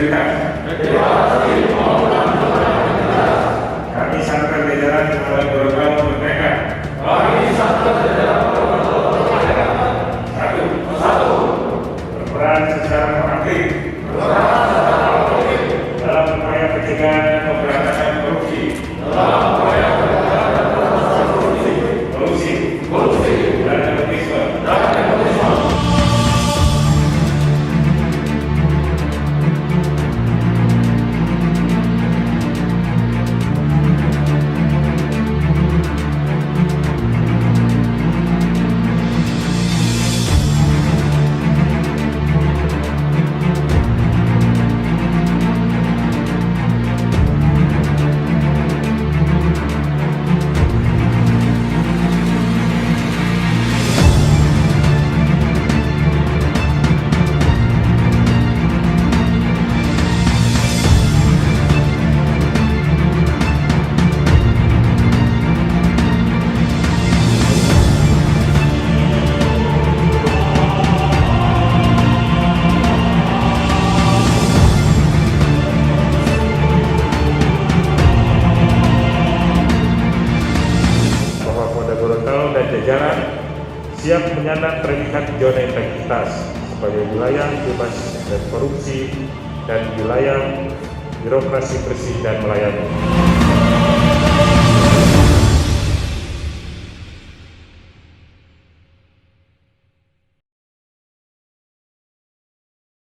integritas. Kami Santri Jajaran Kepala Gorontalo Merdeka. Satu. Berperan secara proaktif dalam upaya pencegahan dan pemberantasan korupsi. Dan nepotisme. Gorontalo dan jajaran siap menyandang predikat zona integritas sebagai wilayah bebas dari korupsi dan wilayah birokrasi bersih dan melayani.